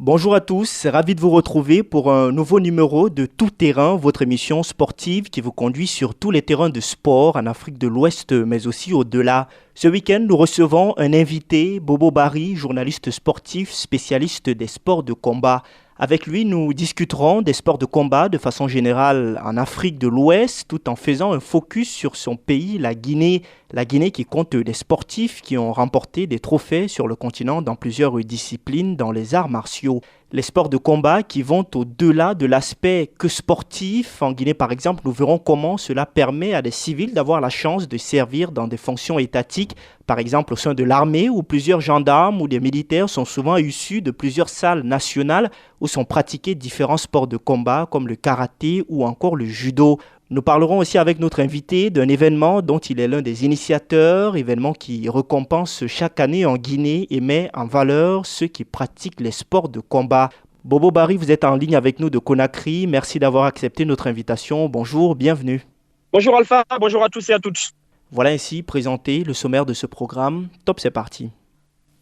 Bonjour à tous, ravi de vous retrouver pour un nouveau numéro de Tout Terrain, votre émission sportive qui vous conduit sur tous les terrains de sport en Afrique de l'Ouest, mais aussi au-delà. Ce week-end, nous recevons un invité, Bobo Bari, journaliste sportif, spécialiste des sports de combat. Avec lui, nous discuterons des sports de combat de façon générale en Afrique de l'Ouest, tout en faisant un focus sur son pays, la Guinée. La Guinée qui compte des sportifs qui ont remporté des trophées sur le continent dans plusieurs disciplines dans les arts martiaux. Les sports de combat qui vont au-delà de l'aspect que sportif. En Guinée, par exemple, nous verrons comment cela permet à des civils d'avoir la chance de servir dans des fonctions étatiques, par exemple au sein de l'armée, où plusieurs gendarmes ou des militaires sont souvent issus de plusieurs salles nationales où sont pratiqués différents sports de combat comme le karaté ou encore le judo. Nous parlerons aussi avec notre invité d'un événement dont il est l'un des initiateurs, événement qui récompense chaque année en Guinée et met en valeur ceux qui pratiquent les sports de combat. Bobo Bari, vous êtes en ligne avec nous de Conakry. Merci d'avoir accepté notre invitation. Bonjour, bienvenue. Bonjour Alpha, bonjour à tous et à toutes. Voilà ainsi présenté le sommaire de ce programme. Top, c'est parti.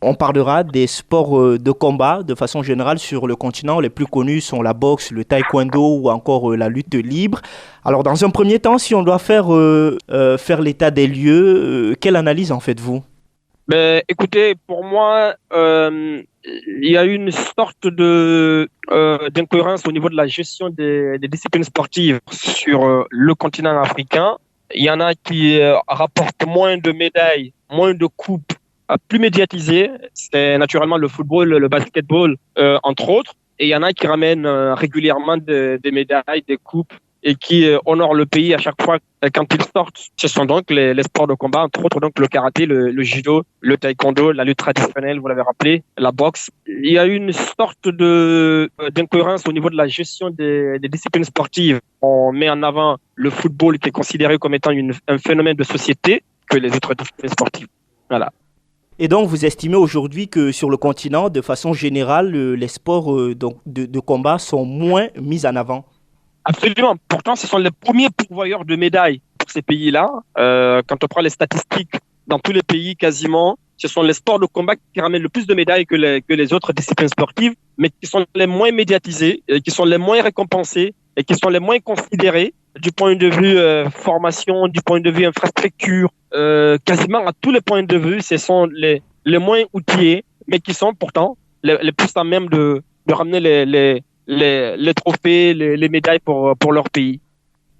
On parlera des sports de combat de façon générale sur le continent. Les plus connus sont la boxe, le taekwondo ou encore la lutte libre. Alors dans un premier temps, si on doit faire l'état des lieux, quelle analyse en faites-vous? Écoutez, pour moi, il y a une sorte d'incohérence au niveau de la gestion des disciplines sportives sur le continent africain. Il y en a qui rapportent moins de médailles, moins de coupes, plus médiatisées. C'est naturellement le football, le basketball, entre autres. Et il y en a qui ramènent régulièrement des médailles, des coupes et qui honorent le pays à chaque fois quand ils sortent. Ce sont donc les sports de combat, entre autres donc le karaté, le judo, le taekwondo, la lutte traditionnelle, vous l'avez rappelé, la boxe. Il y a une sorte d'incohérence au niveau de la gestion des disciplines sportives. On met en avant le football qui est considéré comme étant un phénomène de société que les autres disciplines sportives. Voilà. Et donc, vous estimez aujourd'hui que sur le continent, de façon générale, les sports de combat sont moins mis en avant? Absolument. Pourtant, ce sont les premiers pourvoyeurs de médailles pour ces pays-là. Quand on prend les statistiques, dans tous les pays quasiment, ce sont les sports de combat qui ramènent le plus de médailles que les autres disciplines sportives, mais qui sont les moins médiatisés, qui sont les moins récompensés et qui sont les moins considérés du point de vue formation, du point de vue infrastructure, quasiment à tous les points de vue, ce sont les moins outillés, mais qui sont pourtant les plus à même de ramener les trophées, les médailles pour leur pays.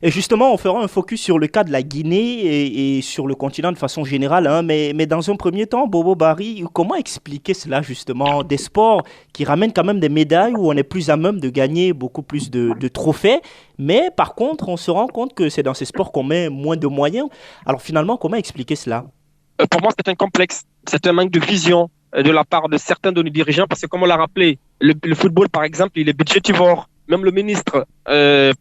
Et justement, on fera un focus sur le cas de la Guinée et sur le continent de façon générale, hein, mais dans un premier temps, Bobo Bari, comment expliquer cela justement? Des sports qui ramènent quand même des médailles où on est plus à même de gagner beaucoup plus de trophées, mais par contre, on se rend compte que c'est dans ces sports qu'on met moins de moyens. Alors finalement, comment expliquer cela? Pour moi, c'est un complexe, c'est un manque de vision de la part de certains de nos dirigeants, parce que comme on l'a rappelé, le football, par exemple, il est budgétivore. Même le ministre,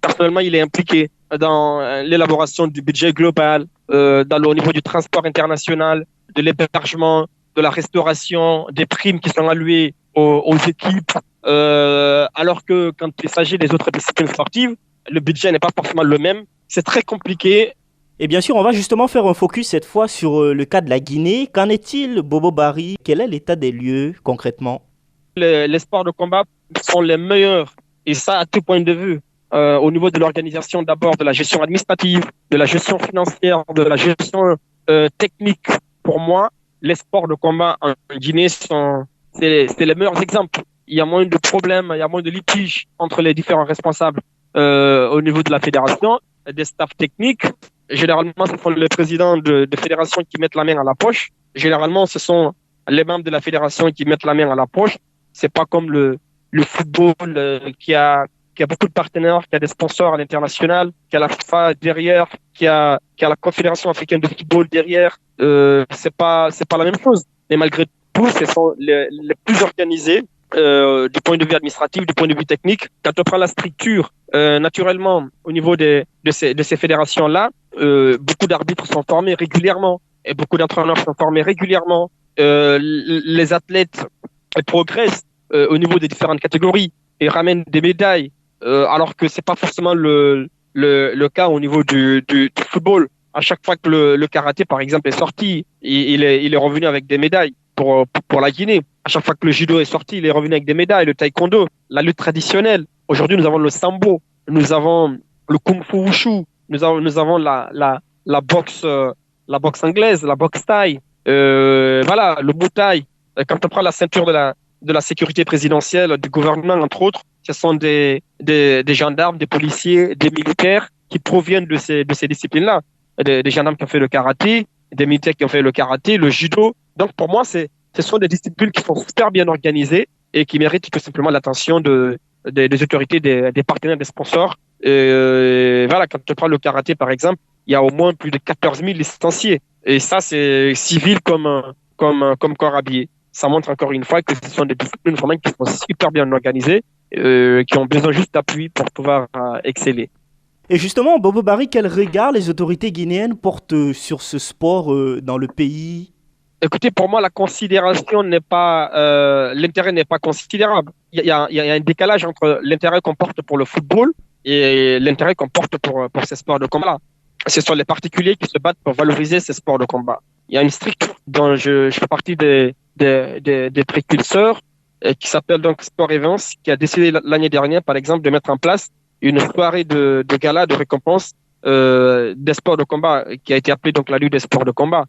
personnellement, il est impliqué dans l'élaboration du budget global, au niveau du transport international, de l'hébergement, de la restauration, des primes qui sont allouées aux équipes. Alors que quand il s'agit des autres disciplines sportives, le budget n'est pas forcément le même. C'est très compliqué. Et bien sûr, on va justement faire un focus cette fois sur le cas de la Guinée. Qu'en est-il, Bobo Bari? Quel est l'état des lieux concrètement? Les sports de combat sont les meilleurs, et ça à tout point de vue. Au niveau de l'organisation, d'abord de la gestion administrative, de la gestion financière, de la gestion technique. Pour moi, les sports de combat en Guinée c'est les meilleurs exemples. Il y a moins de problèmes, il y a moins de litiges entre les différents responsables au niveau de la fédération, des staffs techniques. Généralement, ce sont les présidents de fédérations qui mettent la main à la poche. Généralement, ce sont les membres de la fédération qui mettent la main à la poche. C'est pas comme le football qui a beaucoup de partenaires, qui a des sponsors à l'international, qui a la FIFA derrière, qui a la Confédération africaine de football derrière. C'est pas la même chose. Mais malgré tout, ce sont les plus organisés du point de vue administratif, du point de vue technique. Quand on prend la structure, naturellement, au niveau de ces fédérations-là, beaucoup d'arbitres sont formés régulièrement et beaucoup d'entraîneurs sont formés régulièrement. Les athlètes progressent au niveau des différentes catégories et ramènent des médailles, alors que c'est pas forcément le cas au niveau du football. À chaque fois que le karaté, par exemple, est sorti, il est revenu avec des médailles. pour la Guinée. À chaque fois que le judo est sorti, il est revenu avec des médailles. Le taekwondo, la lutte traditionnelle. Aujourd'hui, nous avons le sambo, nous avons le kung-fu wushu, nous avons la boxe anglaise, la boxe thaï. Voilà, le muay thai. Quand on prend la ceinture de la sécurité présidentielle, du gouvernement, entre autres, ce sont des gendarmes, des policiers, des militaires qui proviennent de ces disciplines-là. Des gendarmes qui ont fait le karaté, des militaires qui ont fait le karaté, le judo. Donc, pour moi, ce sont des disciplines qui sont super bien organisées et qui méritent tout simplement l'attention des autorités, des partenaires, des sponsors. Voilà, quand tu prends le karaté, par exemple, il y a au moins plus de 14 000 licenciés. Et ça, c'est civil comme corps habillé. Ça montre encore une fois que ce sont des disciplines vraiment qui sont super bien organisées, qui ont besoin juste d'appui pour pouvoir exceller. Et justement, Bobo Barry, quel regard les autorités guinéennes portent sur ce sport dans le pays? Écoutez, pour moi, la considération n'est pas, l'intérêt n'est pas considérable. Il y a un décalage entre l'intérêt qu'on porte pour le football et l'intérêt qu'on porte pour ces sports de combat. Ce sont les particuliers qui se battent pour valoriser ces sports de combat. Il y a une structure dont je fais partie des précurseurs qui s'appelle donc Sport Events, qui a décidé l'année dernière, par exemple, de mettre en place une soirée de gala, de récompense des sports de combat, qui a été appelée donc la Ligue des sports de combat.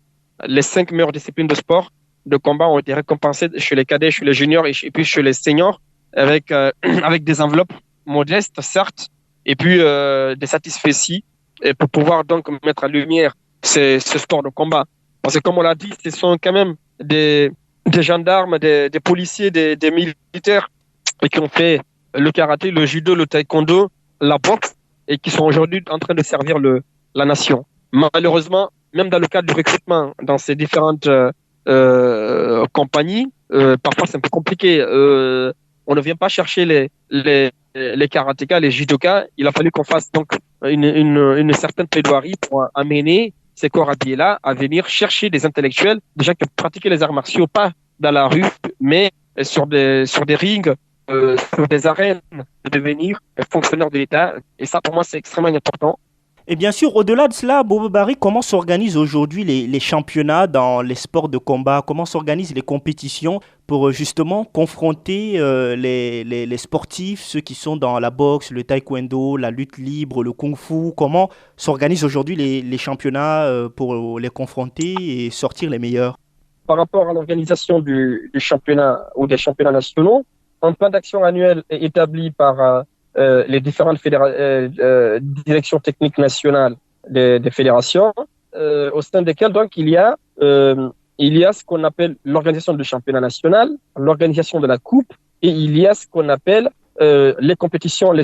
Les 5 meilleures disciplines de sport de combat ont été récompensées chez les cadets, chez les juniors et puis chez les seniors avec des enveloppes modestes, certes, et puis des satisfecits pour pouvoir donc mettre en lumière ce sport de combat. Parce que comme on l'a dit, ce sont quand même des gendarmes, des policiers, des militaires qui ont fait le karaté, le judo, le taekwondo, la boxe et qui sont aujourd'hui en train de servir la nation. Malheureusement, même dans le cadre du recrutement dans ces différentes compagnies, parfois c'est un peu compliqué. On ne vient pas chercher les karatékas, les judokas. Il a fallu qu'on fasse donc une certaine plaidoirie pour amener ces corps habillés-là à venir chercher des intellectuels, des gens qui ont pratiqué les arts martiaux, pas dans la rue, mais sur des rings, sur des arènes, de devenir fonctionnaires de l'État. Et ça, pour moi, c'est extrêmement important. Et bien sûr, au-delà de cela, Bobo Barry, comment s'organisent aujourd'hui les championnats dans les sports de combat? Comment s'organisent les compétitions pour justement confronter les sportifs, ceux qui sont dans la boxe, le taekwondo, la lutte libre, le kung-fu? Comment s'organisent aujourd'hui les championnats pour les confronter et sortir les meilleurs? Par rapport à l'organisation du championnat ou des championnats nationaux, un plan d'action annuel est établi par les différentes directions techniques nationales des fédérations, au sein desquelles donc il y a ce qu'on appelle l'organisation du championnat national, l'organisation de la coupe, et il y a ce qu'on appelle les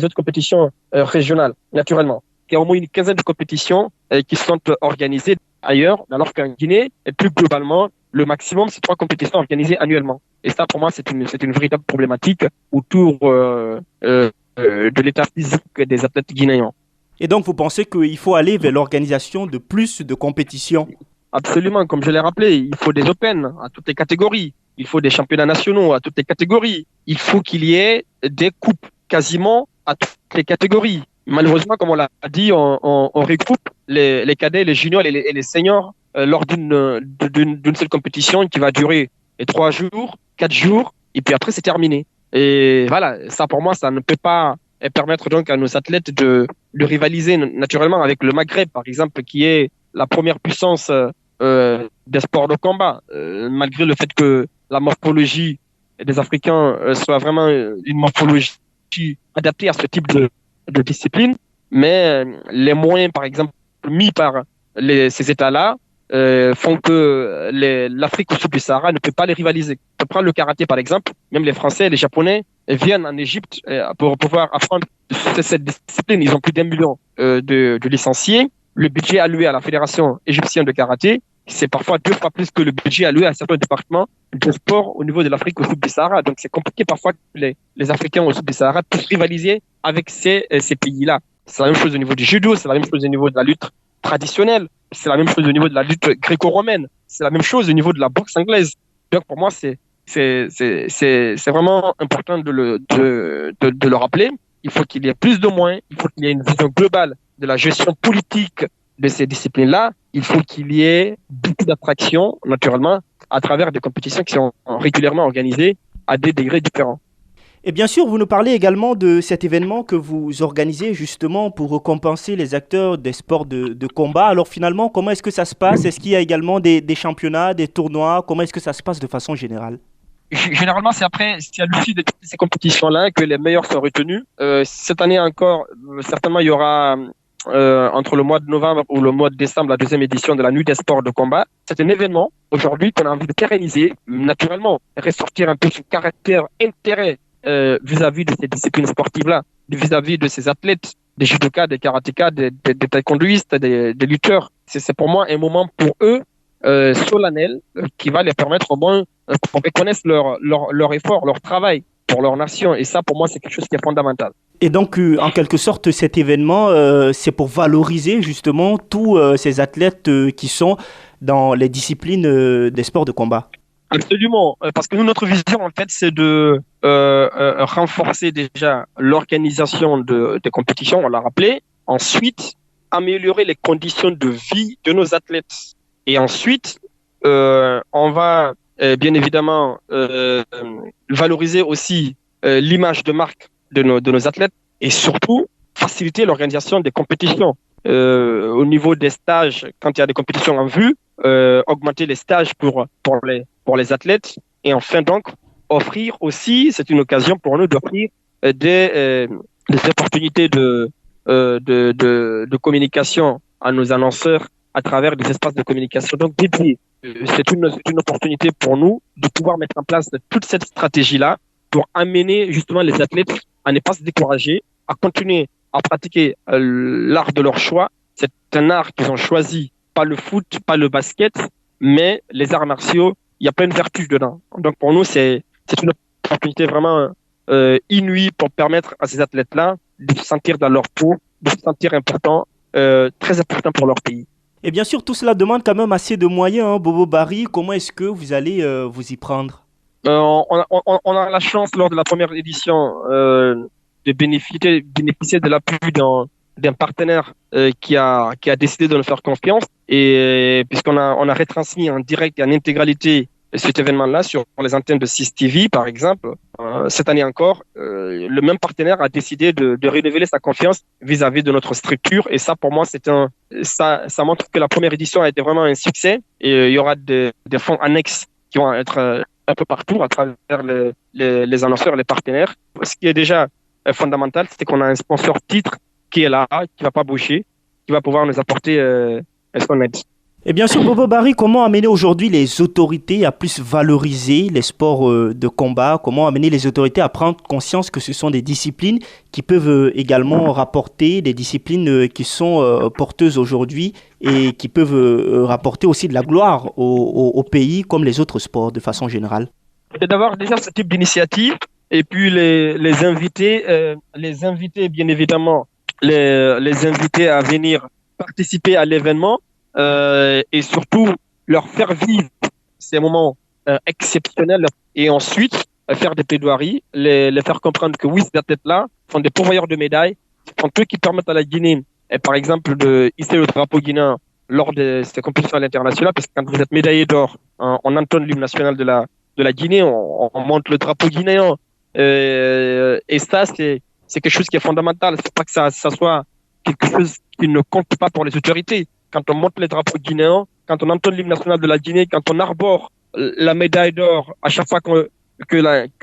autres compétitions régionales, naturellement. Il y a au moins une quinzaine de compétitions qui sont organisées ailleurs, alors qu'en Guinée, et plus globalement, le maximum, c'est 3 compétitions organisées annuellement. Et ça, pour moi, c'est une véritable problématique autour de l'état physique des athlètes guinéens. Et donc, vous pensez qu'il faut aller vers l'organisation de plus de compétitions? Absolument, comme je l'ai rappelé, il faut des Open à toutes les catégories, il faut des championnats nationaux à toutes les catégories, il faut qu'il y ait des coupes quasiment à toutes les catégories. Malheureusement, comme on l'a dit, on regroupe les cadets, les juniors et les seniors lors d'une seule compétition qui va durer 3 jours, 4 jours, et puis après c'est terminé. Et voilà, ça pour moi, ça ne peut pas permettre donc à nos athlètes de rivaliser naturellement avec le Maghreb, par exemple, qui est la première puissance des sports de combat, malgré le fait que la morphologie des Africains soit vraiment une morphologie adaptée à ce type de discipline, mais les moyens, par exemple, mis par ces États-là font que l'Afrique au sud du Sahara ne peut pas les rivaliser. On prend le karaté, par exemple, même les Français et les Japonais viennent en Égypte pour pouvoir apprendre cette discipline. Ils ont plus d'1 million de licenciés. Le budget alloué à la Fédération égyptienne de karaté, c'est parfois 2 fois plus que le budget alloué à certains départements de sport au niveau de l'Afrique au sud du Sahara. Donc c'est compliqué parfois que les Africains au sud du Sahara puissent rivaliser avec ces pays-là. C'est la même chose au niveau du judo, c'est la même chose au niveau de la lutte traditionnelle, c'est la même chose au niveau de la lutte gréco-romaine, c'est la même chose au niveau de la boxe anglaise. Donc pour moi, c'est vraiment important de le rappeler. Il faut qu'il y ait plus de moyens, il faut qu'il y ait une vision globale de la gestion politique de ces disciplines-là. Il faut qu'il y ait beaucoup d'attractions, naturellement, à travers des compétitions qui sont régulièrement organisées à des degrés différents. Et bien sûr, vous nous parlez également de cet événement que vous organisez justement pour récompenser les acteurs des sports de combat. Alors finalement, comment est-ce que ça se passe? Est-ce qu'il y a également des championnats, des tournois? Comment est-ce que ça se passe de façon générale? Généralement, c'est à l'issue de toutes ces compétitions-là que les meilleurs sont retenus. Cette année encore, certainement, il y aura entre le mois de novembre ou le mois de décembre la deuxième édition de la Nuit des sports de combat. C'est un événement aujourd'hui qu'on a envie de pérenniser, naturellement, ressortir un peu ce caractère, intérêt vis-à-vis de ces disciplines sportives-là, vis-à-vis de ces athlètes, des judokas, des karatékas, des taekwondoïstes, des lutteurs. C'est pour moi un moment pour eux solennel qui va les permettre au moins qu'on reconnaisse leur effort, leur travail pour leur nation. Et ça, pour moi, c'est quelque chose qui est fondamental. Et donc, en quelque sorte, cet événement, c'est pour valoriser justement tous ces athlètes qui sont dans les disciplines des sports de combat. Absolument, parce que nous, notre vision, en fait, c'est de renforcer déjà l'organisation des compétitions, on l'a rappelé. Ensuite, améliorer les conditions de vie de nos athlètes. Et ensuite, on va bien évidemment valoriser aussi l'image de marque de nos athlètes et surtout faciliter l'organisation des compétitions. Au niveau des stages, quand il y a des compétitions en vue, augmenter les stages pour les athlètes et enfin donc offrir aussi, c'est une occasion pour nous d'offrir des opportunités de communication à nos annonceurs à travers des espaces de communication. Donc dédiés. C'est une opportunité pour nous de pouvoir mettre en place toute cette stratégie-là pour amener justement les athlètes à ne pas se décourager, à continuer à pratiquer l'art de leur choix. C'est un art qu'ils ont choisi, pas le foot, pas le basket, mais les arts martiaux, il y a plein de vertus dedans. Donc pour nous, c'est une opportunité vraiment inouïe pour permettre à ces athlètes-là de se sentir dans leur peau, de se sentir important, très important pour leur pays. Et bien sûr, tout cela demande quand même assez de moyens, hein, Bobo Barry. Comment est-ce que vous allez vous y prendre? On a la chance lors de la première édition de bénéficier de l'appui d'un partenaire qui a décidé de nous faire confiance et puisqu'on a retransmis en direct et en intégralité cet événement-là sur les antennes de 6 TV par exemple. Cette année encore, le même partenaire a décidé de renouveler sa confiance vis-à-vis de notre structure et ça pour moi ça montre que la première édition a été vraiment un succès et il y aura des fonds annexes qui vont être un peu partout à travers les annonceurs, les partenaires. Ce qui est déjà fondamental, c'est qu'on a un sponsor titre qui est là, qui va pas bouger, qui va pouvoir nous apporter ce qu'on aide. Et bien sûr, Bobo Barry, comment amener aujourd'hui les autorités à plus valoriser les sports de combat? Comment amener les autorités à prendre conscience que ce sont des disciplines qui peuvent également rapporter, des disciplines qui sont porteuses aujourd'hui et qui peuvent rapporter aussi de la gloire au pays comme les autres sports de façon générale? C'est d'avoir déjà ce type d'initiative et puis les inviter bien évidemment, les inviter à venir participer à l'événement. Et surtout leur faire vivre ces moments exceptionnels et ensuite faire des plaidoiries, les faire comprendre que oui, ces athlètes-là sont des pourvoyeurs de médailles, sont eux qui permettent à la Guinée, par exemple, de hisser le drapeau guinéen lors de ces compétitions à l'international, parce que quand vous êtes médaillé d'or, on entonne l'hymne national de la Guinée, on monte le drapeau guinéen, et ça, c'est quelque chose qui est fondamental. C'est pas que ça soit quelque chose qui ne compte pas pour les autorités. Quand on monte les drapeaux guinéens, quand on entonne l'hymne national de la Guinée, quand on arbore la médaille d'or à chaque fois que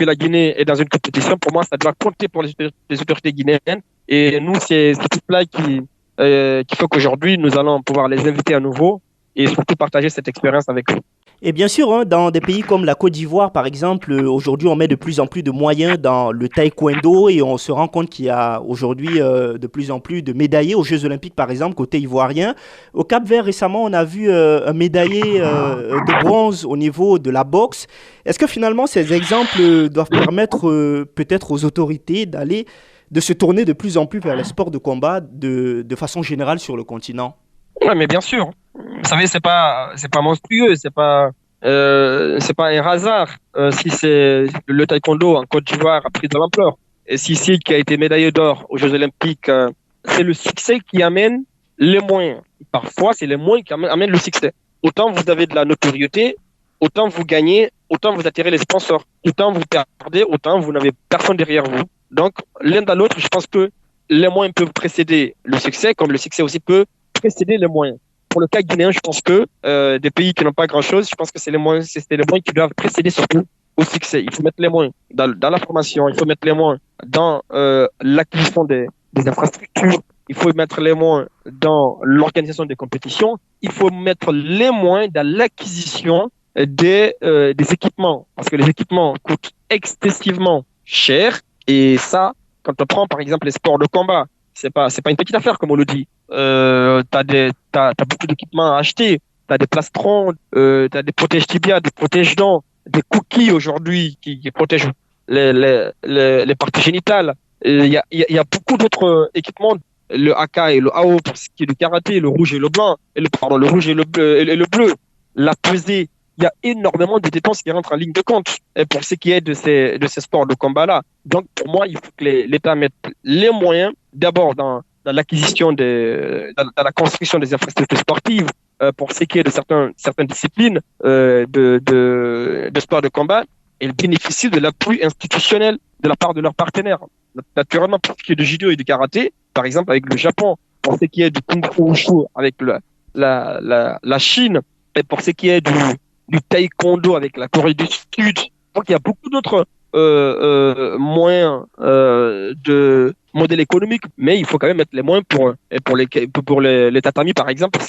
la Guinée est dans une compétition, pour moi, ça doit compter pour les autorités guinéennes. Et nous, c'est tout cela qui fait qu'aujourd'hui, nous allons pouvoir les inviter à nouveau et surtout partager cette expérience avec eux. Et bien sûr, hein, dans des pays comme la Côte d'Ivoire, par exemple, aujourd'hui, on met de plus en plus de moyens dans le taekwondo et on se rend compte qu'il y a aujourd'hui de plus en plus de médaillés aux Jeux Olympiques, par exemple, côté ivoirien. Au Cap-Vert, récemment, on a vu un médaillé de bronze au niveau de la boxe. Est-ce que finalement, ces exemples doivent permettre peut-être aux autorités de se tourner de plus en plus vers les sports de combat de façon générale sur le continent? Oui, mais bien sûr. Vous savez, c'est pas monstrueux, c'est pas un hasard si c'est le taekwondo en Côte d'Ivoire a pris de l'ampleur. Et si qui a été médaillé d'or aux Jeux Olympiques, c'est le succès qui amène les moyens. Parfois, c'est les moyens qui amènent le succès. Autant vous avez de la notoriété, autant vous gagnez, autant vous attirez les sponsors. Autant vous perdez, autant vous n'avez personne derrière vous. Donc, l'un dans l'autre, je pense que les moyens peuvent précéder le succès, comme le succès aussi peut précéder les moyens. Pour le cas guinéen, je pense que des pays qui n'ont pas grand-chose, je pense que c'est les moyens qui doivent précéder surtout au succès. Il faut mettre les moyens dans la formation, il faut mettre les moyens dans l'acquisition des infrastructures, il faut mettre les moyens dans l'organisation des compétitions, il faut mettre les moyens dans l'acquisition des équipements, parce que les équipements coûtent excessivement cher, et ça, quand on prend par exemple les sports de combat, c'est pas une petite affaire comme on le dit. T'as beaucoup d'équipements à acheter, t'as des plastrons, t'as des protèges tibia, des protèges dents, des cookies aujourd'hui qui protègent les parties génitales. Il y a beaucoup d'autres équipements, le AK et le AO pour ce qui est du karaté, le rouge et le blanc, le rouge et le bleu, la pesée. Il y a énormément de dépenses qui rentrent en ligne de compte pour ce qui est de ces sports de combat-là. Donc, pour moi, il faut que l'État mette les moyens, d'abord dans l'acquisition dans la construction des infrastructures sportives, pour ce qui est de certaines disciplines de sport de combat, et bénéficient de l'appui institutionnel de la part de leurs partenaires. Naturellement, pour ce qui est de judo et de karaté, par exemple avec le Japon, pour ce qui est du kung-fu wushu avec la Chine, et pour ce qui est du taekwondo avec la Corée du Sud. Donc il y a beaucoup d'autres moyens de modèle économique, mais il faut quand même mettre les moyens pour les tatamis par exemple.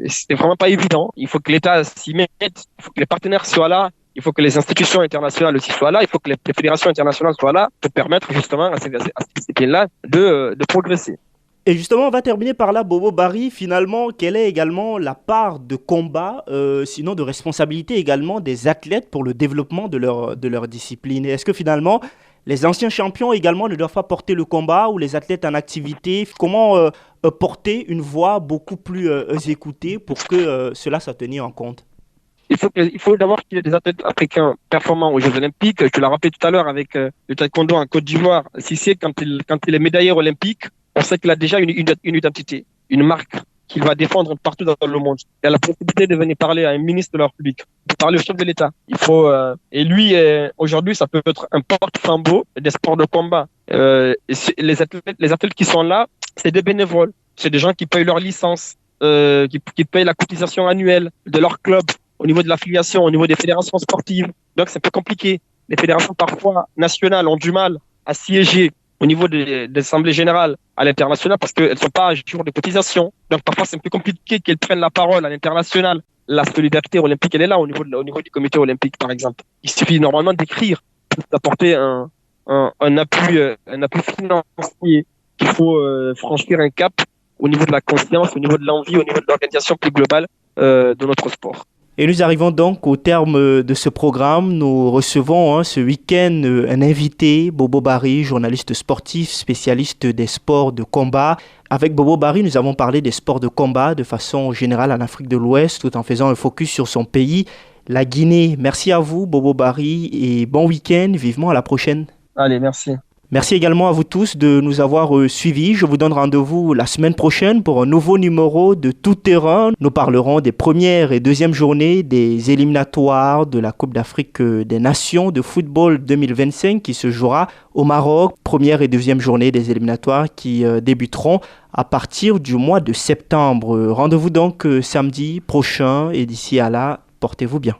C'est vraiment pas évident. Il faut que l'État s'y mette, il faut que les partenaires soient là, il faut que les institutions internationales aussi soient là, il faut que les fédérations internationales soient là pour permettre justement à ces disciplines-là de progresser. Et justement, on va terminer par là, Bobo Barry. Finalement, quelle est également la part de combat, sinon de responsabilité également des athlètes pour le développement de leur discipline? Est-ce que finalement, les anciens champions également ne doivent pas porter le combat ou les athlètes en activité? Comment porter une voix beaucoup plus écoutée pour que cela soit tenu en compte? Il faut d'abord qu'il y ait des athlètes africains performants aux Jeux Olympiques. Je te l'ai rappelé tout à l'heure avec le taekwondo en Côte d'Ivoire. Cissé, quand il est médaillé olympique, on sait qu'il a déjà une identité, une marque qu'il va défendre partout dans le monde. Il a la possibilité de venir parler à un ministre de la République, de parler au chef de l'État. Et lui, aujourd'hui, ça peut être un porte-flambeau des sports de combat. Les athlètes qui sont là, c'est des bénévoles. C'est des gens qui payent leur licence, qui payent la cotisation annuelle de leur club, au niveau de l'affiliation, au niveau des fédérations sportives. Donc, c'est un peu compliqué. Les fédérations, parfois, nationales, ont du mal à siéger au niveau des assemblées générales à l'international parce qu'elles ne sont pas à jour de cotisation. Donc, parfois, c'est un peu compliqué qu'elles prennent la parole à l'international. La solidarité olympique, elle est là au niveau du comité olympique, par exemple. Il suffit normalement d'écrire pour apporter un appui financier qu'il faut franchir un cap au niveau de la conscience, au niveau de l'envie, au niveau de l'organisation plus globale de notre sport. Et nous arrivons donc au terme de ce programme. Nous recevons ce week-end un invité, Bobo Barry, journaliste sportif, spécialiste des sports de combat. Avec Bobo Barry, nous avons parlé des sports de combat de façon générale en Afrique de l'Ouest, tout en faisant un focus sur son pays, la Guinée. Merci à vous, Bobo Barry, et bon week-end. Vivement à la prochaine. Allez, merci. Merci également à vous tous de nous avoir suivis. Je vous donne rendez-vous la semaine prochaine pour un nouveau numéro de Tout Terrain. Nous parlerons des premières et deuxièmes journées des éliminatoires de la Coupe d'Afrique des Nations de football 2025 qui se jouera au Maroc. Première et deuxième journée des éliminatoires qui débuteront à partir du mois de septembre. Rendez-vous donc samedi prochain et d'ici à là, portez-vous bien.